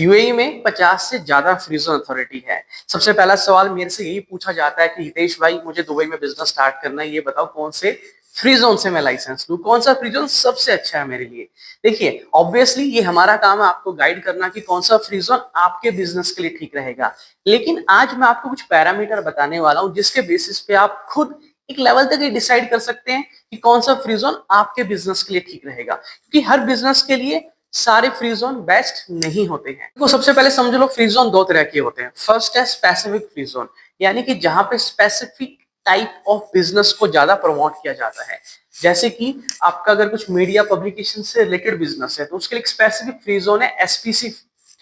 UAE में 50 से ज्यादा फ्री जोन अथॉरिटी है। सबसे पहला सवाल मेरे से यही पूछा जाता है कि हितेश भाई, मुझे दुबई में बिजनेस स्टार्ट करना है, ये बताओ कौन से फ्री जोन से मैं लाइसेंस लूं, कौन सा फ्री जोन सबसे अच्छा है मेरे लिए। देखिए, ऑब्वियसली ये हमारा काम है आपको गाइड करना कि कौन सा फ्री जोन आपके बिजनेस के लिए ठीक रहेगा। लेकिन आज मैं आपको कुछ पैरामीटर बताने वाला हूं जिसके बेसिस पे आप खुद एक लेवल तक ये डिसाइड कर सकते हैं कि कौन सा फ्री जोन आपके बिजनेस के लिए ठीक रहेगा, क्योंकि हर बिजनेस के लिए सारे फ्री जोन बेस्ट नहीं होते हैं। तो सबसे पहले समझ लो, फ्री जोन दो तरह के होते हैं। फर्स्ट है स्पेसिफिक फ्री जोन, यानी कि जहां पे स्पेसिफिक टाइप ऑफ बिजनेस को ज्यादा प्रमोट किया जाता है। जैसे कि आपका अगर कुछ मीडिया पब्लिकेशन से रिलेटेड बिजनेस है तो उसके लिए एक स्पेसिफिक फ्री जोन है एसपीसी।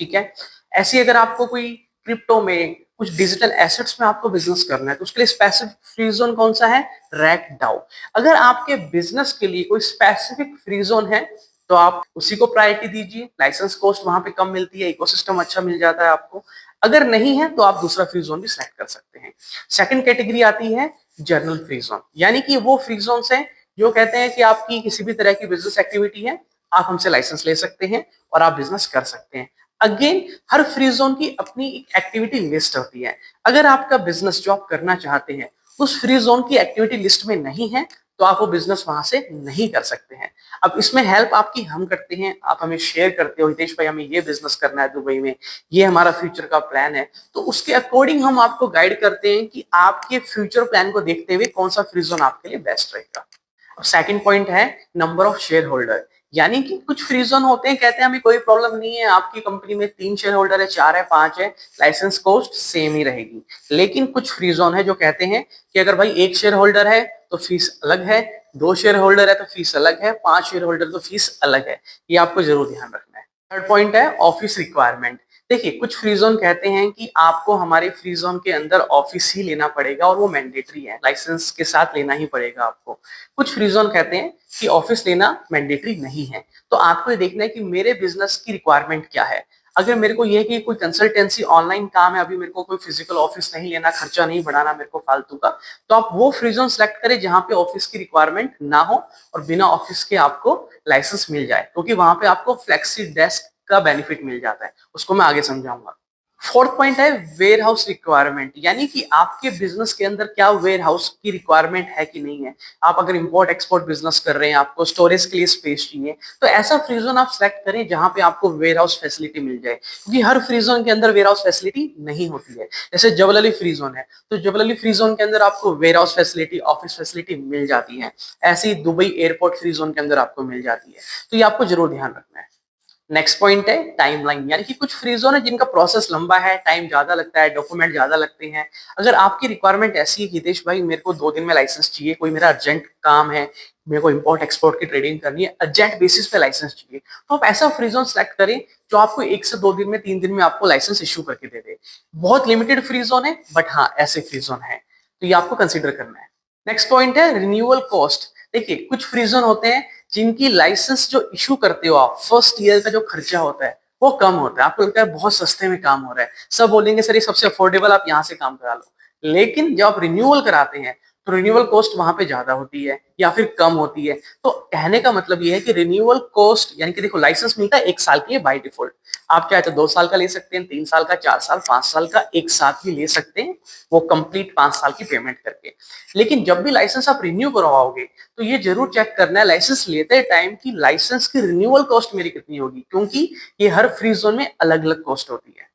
ठीक है। ऐसी अगर आपको कोई क्रिप्टो में कुछ डिजिटल एसेट्स में आपको बिजनेस करना है तो उसके लिए स्पेसिफिक फ्री जोन कौन सा है? रैक डाउ। अगर आपके बिजनेस के लिए कोई स्पेसिफिक फ्री जोन है तो आप उसी को प्रायोरिटी दीजिए, लाइसेंस कॉस्ट वहां पे कम मिलती है, इकोसिस्टम अच्छा मिल जाता है आपको। अगर नहीं है तो आप दूसरा फ्री जोन भी सेलेक्ट कर सकते हैं। सेकंड कैटेगरी आती है जर्नल फ्री जोन, यानी कि वो फ्री जोन है जो कहते हैं कि आपकी किसी भी तरह की बिजनेस एक्टिविटी है, आप हमसे लाइसेंस ले सकते हैं और आप बिजनेस कर सकते हैं। अगेन, हर फ्री जोन की अपनी एक एक्टिविटी लिस्ट होती है। अगर आपका बिजनेस जो आप करना चाहते हैं उस फ्री जोन की एक्टिविटी लिस्ट में नहीं है तो आप वो बिजनेस वहां से नहीं कर सकते हैं। अब इसमें हेल्प आपकी हम करते हैं, आप हमें शेयर करते हो, हितेश भाई हमें ये बिजनेस करना है दुबई में, ये हमारा फ्यूचर का प्लान है, तो उसके अकॉर्डिंग हम आपको गाइड करते हैं कि आपके फ्यूचर प्लान को देखते हुए कौन सा फ्री जोन आपके लिए बेस्ट रहेगा। अब सेकंड पॉइंट है नंबर ऑफ शेयर होल्डर, यानी कि कुछ फ्री जोन होते हैं, कहते हैं हमें कोई प्रॉब्लम नहीं है, आपकी कंपनी में 3 शेयर होल्डर है, 4 है, 5 है, लाइसेंस कॉस्ट सेम ही रहेगी। लेकिन कुछ फ्री जोन है जो कहते हैं कि अगर भाई 1 शेयर होल्डर है तो फीस अलग है, 2 शेयर होल्डर है तो फीस अलग है, 5 शेयर होल्डर तो फीस अलग है। ये आपको जरूर ध्यान रखना है। थर्ड पॉइंट है ऑफिस रिक्वायरमेंट। देखिए, कुछ फ्री जोन कहते हैं कि आपको हमारे फ्री जोन के अंदर ऑफिस ही लेना पड़ेगा और वो मैंडेटरी है, लाइसेंस के साथ लेना ही पड़ेगा आपको। कुछ फ्री जोन कहते हैं कि ऑफिस लेना मैंडेटरी नहीं है। तो आपको ये देखना है कि मेरे बिजनेस की रिक्वायरमेंट क्या है। अगर मेरे को ये कि कोई कंसल्टेंसी ऑनलाइन काम है, अभी मेरे को कोई फिजिकल ऑफिस नहीं लेना, खर्चा नहीं बढ़ाना मेरे को फालतू का, तो आप वो फ्री जोन सेलेक्ट करें जहां पे ऑफिस की रिक्वायरमेंट ना हो और बिना ऑफिस के आपको लाइसेंस मिल जाए, क्योंकि वहां पे आपको फ्लेक्सी डेस्क का बेनिफिट मिल जाता है। उसको मैं आगे समझाऊंगा। फोर्थ पॉइंट है वेयर हाउस रिक्वायरमेंट, यानी कि आपके बिजनेस के अंदर क्या वेयर हाउस की रिक्वायरमेंट है कि नहीं है। आप अगर इंपोर्ट एक्सपोर्ट बिजनेस कर रहे हैं, आपको स्टोरेज के लिए स्पेस चाहिए, तो ऐसा फ्री जोन आप सेलेक्ट करें जहां पे आपको वेयर हाउस फैसिलिटी मिल जाए, क्योंकि हर फ्री जोन के अंदर वेयर हाउस फैसिलिटी नहीं होती है। जैसे जबल अली फ्री जोन है तो जबल अली फ्री जोन के अंदर आपको warehouse facility, office facility मिल जाती है। ऐसे ही दुबई एयरपोर्ट फ्री जोन के अंदर आपको मिल जाती है। तो ये आपको जरूर ध्यान रखना है। नेक्स्ट पॉइंट है टाइमलाइन, यानी कि कुछ फ्री जोन है जिनका प्रोसेस लंबा है, टाइम ज्यादा लगता है, डॉक्यूमेंट ज्यादा लगते हैं। अगर आपकी रिक्वायरमेंट ऐसी है कि हितेश भाई मेरे को 2 दिन में लाइसेंस चाहिए, कोई मेरा अर्जेंट काम है, मेरे को इंपोर्ट एक्सपोर्ट की ट्रेडिंग करनी है, अर्जेंट बेसिस पे लाइसेंस चाहिए, तो आप ऐसा फ्री जोन सेलेक्ट करें जो आपको 1 से 2 दिन में, 3 दिन में आपको लाइसेंस इश्यू करके दे दे। बहुत लिमिटेड फ्री जोन है, बट हाँ ऐसे फ्री जोन है, तो ये आपको कंसिडर करना है। नेक्स्ट पॉइंट है रिन्यूअल कॉस्ट। देखिए, कुछ फ्री जोन होते हैं जिनकी लाइसेंस जो इशू करते हो आप, फर्स्ट ईयर का जो खर्चा होता है वो कम होता है। आपको लगता है बहुत सस्ते में काम हो रहा है, सब बोलेंगे सर ये सबसे अफोर्डेबल, आप यहाँ से काम करा लो। लेकिन जब आप रिन्यूअल कराते हैं तो रिन्यूअल कॉस्ट वहां पे ज्यादा होती है या फिर कम होती है। तो कहने का मतलब ये है कि रिन्यूअल कॉस्ट, यानी कि देखो लाइसेंस मिलता है 1 साल के लिए बाय डिफॉल्ट, आप चाहे तो 2 साल का ले सकते हैं, 3 साल का, 4 साल, 5 साल का, एक साथ भी ले सकते हैं, वो कंप्लीट 5 साल की पेमेंट करके। लेकिन जब भी लाइसेंस आप रिन्यू करवाओगे तो ये जरूर चेक करना है लाइसेंस लेते टाइम की लाइसेंस की रिन्यूअल कॉस्ट मेरी कितनी होगी, क्योंकि ये हर फ्री जोन में अलग अलग कॉस्ट होती है।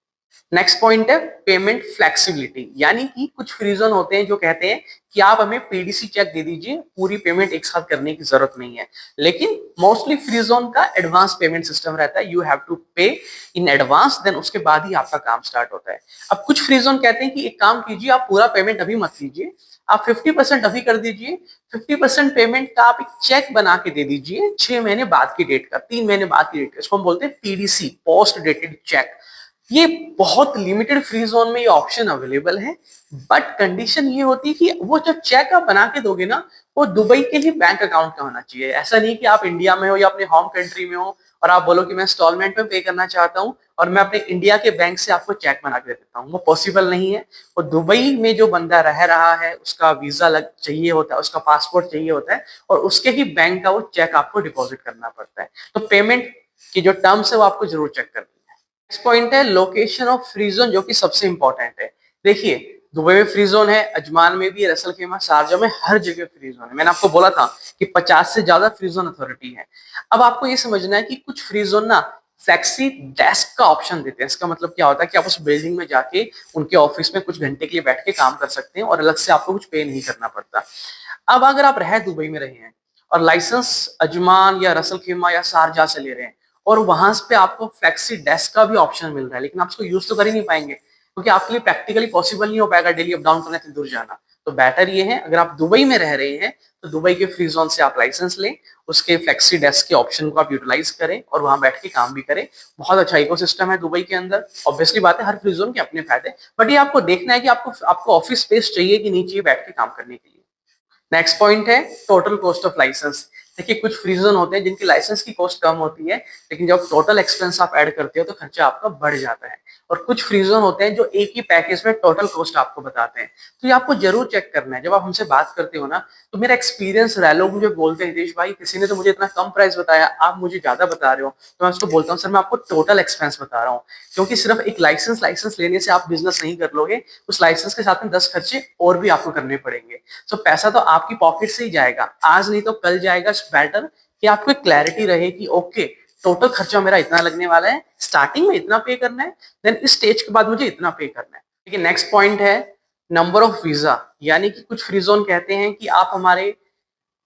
नेक्स्ट पॉइंट है पेमेंट फ्लेक्सिबिलिटी, यानी कि कुछ फ्री जोन होते हैं जो कहते हैं कि आप हमें पीडीसी चेक दे दीजिए, पूरी पेमेंट एक साथ करने की जरूरत नहीं है। लेकिन मोस्टली फ्री जोन का एडवांस पेमेंट सिस्टम रहता है, यू हैव टू पे इन एडवांस, देन उसके बाद ही आपका काम स्टार्ट होता है। अब कुछ फ्री जोन कहते हैं कि एक काम कीजिए, आप पूरा पेमेंट अभी मत कीजिए, आप 50% अभी कर दीजिए, 50% पेमेंट का आप एक चेक बना के दे दीजिए 6 महीने बाद की डेट का, 3 महीने बाद की डेट का, इसको हम बोलते हैं पीडीसी, पोस्ट डेटेड चेक। ये बहुत लिमिटेड फ्री जोन में ये ऑप्शन अवेलेबल है, बट कंडीशन ये होती है कि वो जो चेक आप बना के दोगे ना, वो दुबई के लिए बैंक अकाउंट का होना चाहिए। ऐसा नहीं कि आप इंडिया में हो या अपने होम कंट्री में हो और आप बोलो कि मैं इंस्टॉलमेंट में पे करना चाहता हूँ और मैं अपने इंडिया के बैंक से आपको चेक बना के दे देता हूँ, वो पॉसिबल नहीं है। और दुबई में जो बंदा रह रहा है उसका वीजा लग चाहिए होता है, उसका पासपोर्ट चाहिए होता है और उसके ही बैंक का वो चेक आपको डिपॉजिट करना पड़ता है। तो पेमेंट की जो टर्म्स है वो आपको जरूर चेक करनी है। नेक्स्ट पॉइंट है लोकेशन ऑफ फ्री जोन, जो कि सबसे इंपॉर्टेंट है। देखिए, दुबई में फ्री जोन है, अजमान में भी है, रसल खेमा, शारजा में, हर जगह फ्री जोन है। मैंने आपको बोला था कि 50 से ज्यादा फ्री जोन अथॉरिटी है। अब आपको ये समझना है कि कुछ फ्री जोन ना फ्लेक्सी डेस्क का ऑप्शन देते हैं। इसका मतलब क्या होता है कि आप उस बिल्डिंग में जाके उनके ऑफिस में कुछ घंटे के लिए बैठ के काम कर सकते हैं और अलग से आपको कुछ पे नहीं करना पड़ता। अब अगर आप रह दुबई में रहे हैं और लाइसेंस अजमान या रसल खेमा या शारजा से ले रहे हैं और वहां पे आपको फ्लेक्सी डेस्क का भी ऑप्शन मिल रहा है, लेकिन आप उसको यूज तो कर ही नहीं पाएंगे क्योंकि आपके लिए प्रैक्टिकली पॉसिबल नहीं हो पाएगा डेली अप डाउन करना, इतनी दूर जाना। तो बेटर ये है, अगर आप दुबई में रह रहे हैं तो दुबई के फ्री जोन से आप लाइसेंस लें, उसके फ्लेक्सी डेस्क के ऑप्शन को आप यूटिलाइज करें और वहां बैठ के काम भी करें। बहुत अच्छा इकोसिस्टम है दुबई के अंदर। ऑब्वियसली बात है, हर फ्री जोन के अपने फायदे, बट ये आपको देखना है कि आपको ऑफिस स्पेस चाहिए कि नहीं चाहिए बैठ के काम करने के लिए। नेक्स्ट पॉइंट है टोटल कॉस्ट ऑफ लाइसेंस। देखिए, कुछ फ्री जोन होते हैं जिनकी लाइसेंस की कॉस्ट कम होती है, लेकिन जब टोटल एक्सपेंस आप ऐड करते हो तो खर्चा आपका बढ़ जाता है। और कुछ फ्री जोन होते हैं जो एक ही पैकेज में टोटल कॉस्ट आपको बताते हैं। तो ये आपको जरूर चेक करना है जब आप हमसे बात करते हो ना। तो मेरा एक्सपीरियंस रहा है, लोग मुझे बोलते हैं हितेश भाई किसी ने तो मुझे इतना कम प्राइस बताया, आप मुझे ज्यादा बता रहे हो। तो मैं उसको बोलता हूँ सर मैं आपको टोटल एक्सपेंस बता रहा हूँ, क्योंकि सिर्फ एक लाइसेंस लेने से आप बिजनेस नहीं कर लोगे। उस लाइसेंस के साथ में 10 खर्चे और भी आपको करने पड़ेंगे। तो पैसा तो आपकी पॉकेट से ही जाएगा, आज नहीं तो कल जाएगा। बेटर कि आपको एक क्लैरिटी रहे कि ओके, टोटल खर्चा मेरा इतना लगने वाला है, स्टार्टिंग में इतना पे करना है, देन इस स्टेज के बाद मुझे इतना पे करना है। ठीक है, नेक्स्ट पॉइंट है नंबर ऑफ वीजा। यानी कि कुछ फ्री जोन कहते हैं कि आप हमारे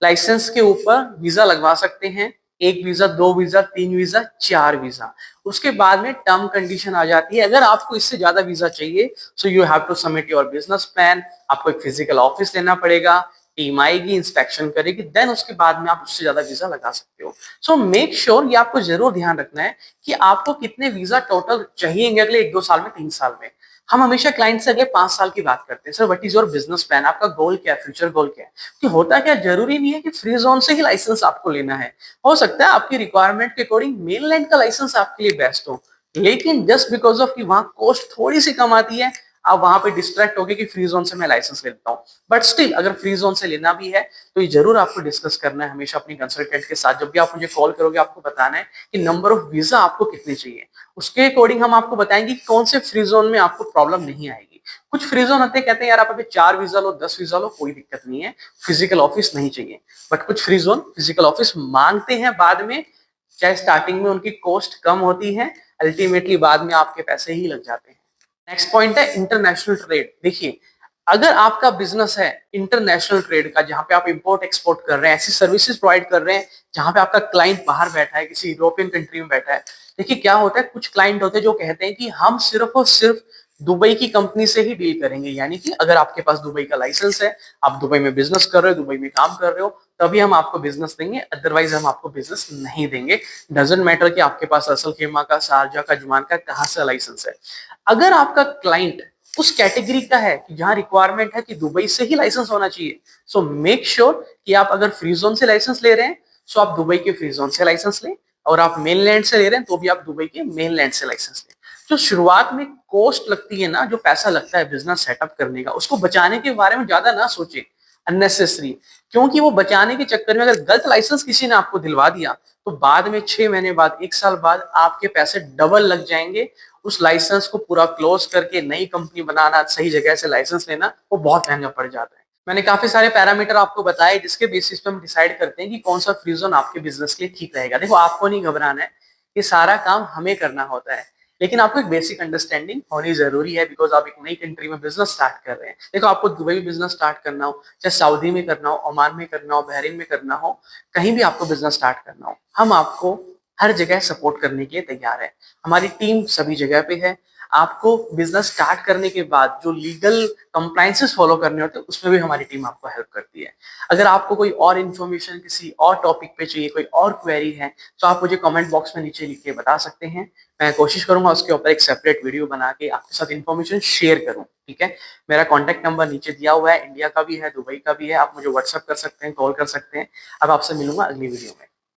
लाइसेंस के ऊपर वीजा लगवा सकते हैं, एक वीजा, दो वीजा, तीन वीजा, चार वीजा। उसके बाद में टर्म कंडीशन आ जाती है, अगर आपको इससे ज्यादा वीजा चाहिए so you have to submit your business plan. आपको एक फिजिकल ऑफिस लेना पड़ेगा, टीम आएगी, इंस्पेक्शन करेगी, देन उसके बाद में आप उससे ज्यादा वीजा लगा सकते हो। सो मेक श्योर, ये आपको जरूर ध्यान रखना है कि आपको कितने वीजा टोटल चाहिए अगले 1-2 साल में, 3 साल में। हम हमेशा क्लाइंट से अगले 5 साल की बात करते हैं, sir what is your business plan, आपका गोल क्या है, फ्यूचर गोल क्या है। कि होता क्या, जरूरी नहीं है कि फ्री जोन से ही लाइसेंस आपको लेना है। हो सकता है आपकी रिक्वायरमेंट के अकॉर्डिंग मेनलैंड का लाइसेंस आपके लिए बेस्ट हो, लेकिन जस्ट बिकॉज ऑफ कि वहां कॉस्ट थोड़ी सी कम आती है, आप वहां पे डिस्ट्रैक्ट हो गए कि फ्री जोन से मैं लाइसेंस ले लेता हूँ। बट स्टिल अगर फ्री जोन से लेना भी है तो ये जरूर आपको डिस्कस करना है हमेशा अपनी कंसल्टेंट के साथ। जब भी आप मुझे कॉल करोगे आपको बताना है कि नंबर ऑफ वीजा आपको कितने चाहिए, उसके अकॉर्डिंग हम आपको बताएंगे कि कौन से फ्री जोन में आपको प्रॉब्लम नहीं आएगी। कुछ फ्री जोन होते हैं कहते हैं यार आप अभी 4 वीजा लो, 10 वीजा लो, कोई दिक्कत नहीं है, फिजिकल ऑफिस नहीं चाहिए। बट कुछ फ्री जोन फिजिकल ऑफिस मांगते हैं बाद में, चाहे स्टार्टिंग में उनकी कॉस्ट कम होती है, अल्टीमेटली बाद में आपके पैसे ही लग जाते हैं। नेक्स्ट पॉइंट है इंटरनेशनल ट्रेड। देखिए, अगर आपका बिजनेस है इंटरनेशनल ट्रेड का, जहां पे आप इंपोर्ट एक्सपोर्ट कर रहे हैं, ऐसी सर्विसेज प्रोवाइड कर रहे हैं जहां पे आपका क्लाइंट बाहर बैठा है, किसी यूरोपियन कंट्री में बैठा है। देखिए क्या होता है, कुछ क्लाइंट होते हैं जो कहते हैं कि हम सिर्फ और सिर्फ दुबई की कंपनी से ही डील करेंगे। यानी कि अगर आपके पास दुबई का लाइसेंस है, आप दुबई में बिजनेस कर रहे हो, दुबई में काम कर रहे हो, तभी हम आपको बिजनेस देंगे, अदरवाइज हम आपको बिजनेस नहीं देंगे। डजेंट मैटर कि आपके पास असल खेमा का, शारजा का, जुमान का कहां से लाइसेंस है। अगर आपका क्लाइंट उस कैटेगरी का है कि जहां रिक्वायरमेंट है कि दुबई से ही लाइसेंस होना चाहिए, सो मेक श्योर कि आप अगर फ्री जोन से लाइसेंस ले रहे हैं सो आप दुबई के फ्री जोन से लाइसेंस लें, और आप मेनलैंड से ले रहे हैं तो भी आप दुबई के मेनलैंड से लाइसेंस लें। जो शुरुआत में कॉस्ट लगती है ना, जो पैसा लगता है बिजनेस सेटअप करने का, उसको बचाने के बारे में ज्यादा ना सोचे अननेसेसरी, क्योंकि वो बचाने के चक्कर में अगर गलत लाइसेंस किसी ने आपको दिलवा दिया तो बाद में 6 महीने बाद, 1 साल बाद आपके पैसे डबल लग जाएंगे। उस लाइसेंस को पूरा क्लोज करके नई कंपनी बनाना, सही जगह से लाइसेंस लेना, वो बहुत महंगा पड़ जाता है। मैंने काफी सारे पैरामीटर आपको बताए जिसके बेसिस पे हम डिसाइड करते हैं कि कौन सा फ्री जोन आपके बिजनेस के लिए ठीक रहेगा। देखो, आपको नहीं घबराना है, ये सारा काम हमें करना होता है, लेकिन आपको एक बेसिक अंडरस्टैंडिंग होनी जरूरी है, बिकॉज आप एक नई कंट्री में बिजनेस स्टार्ट कर रहे हैं। देखो, आपको दुबई में बिजनेस स्टार्ट करना हो, चाहे सऊदी में करना हो, ओमान में करना हो, बहरीन में करना हो, कहीं भी आपको बिजनेस स्टार्ट करना हो, हम आपको हर जगह सपोर्ट करने के लिए तैयार है। हमारी टीम सभी जगह पे है। आपको बिजनेस स्टार्ट करने के बाद जो लीगल कंप्लायंसेस फॉलो करने होते हैं उसमें भी हमारी टीम आपको हेल्प करती है। अगर आपको कोई और इन्फॉर्मेशन किसी और टॉपिक पे चाहिए, कोई और क्वेरी है, तो आप मुझे कमेंट बॉक्स में नीचे लिख के बता सकते हैं। मैं कोशिश करूंगा उसके ऊपर एक सेपरेट वीडियो बना के आपके साथ इन्फॉर्मेशन शेयर करूं। ठीक है, मेरा कॉन्टैक्ट नंबर नीचे दिया हुआ है, इंडिया का भी है, दुबई का भी है, आप मुझे व्हाट्सअप कर सकते हैं, कॉल कर सकते हैं। अब आपसे मिलूंगा अगली वीडियो में।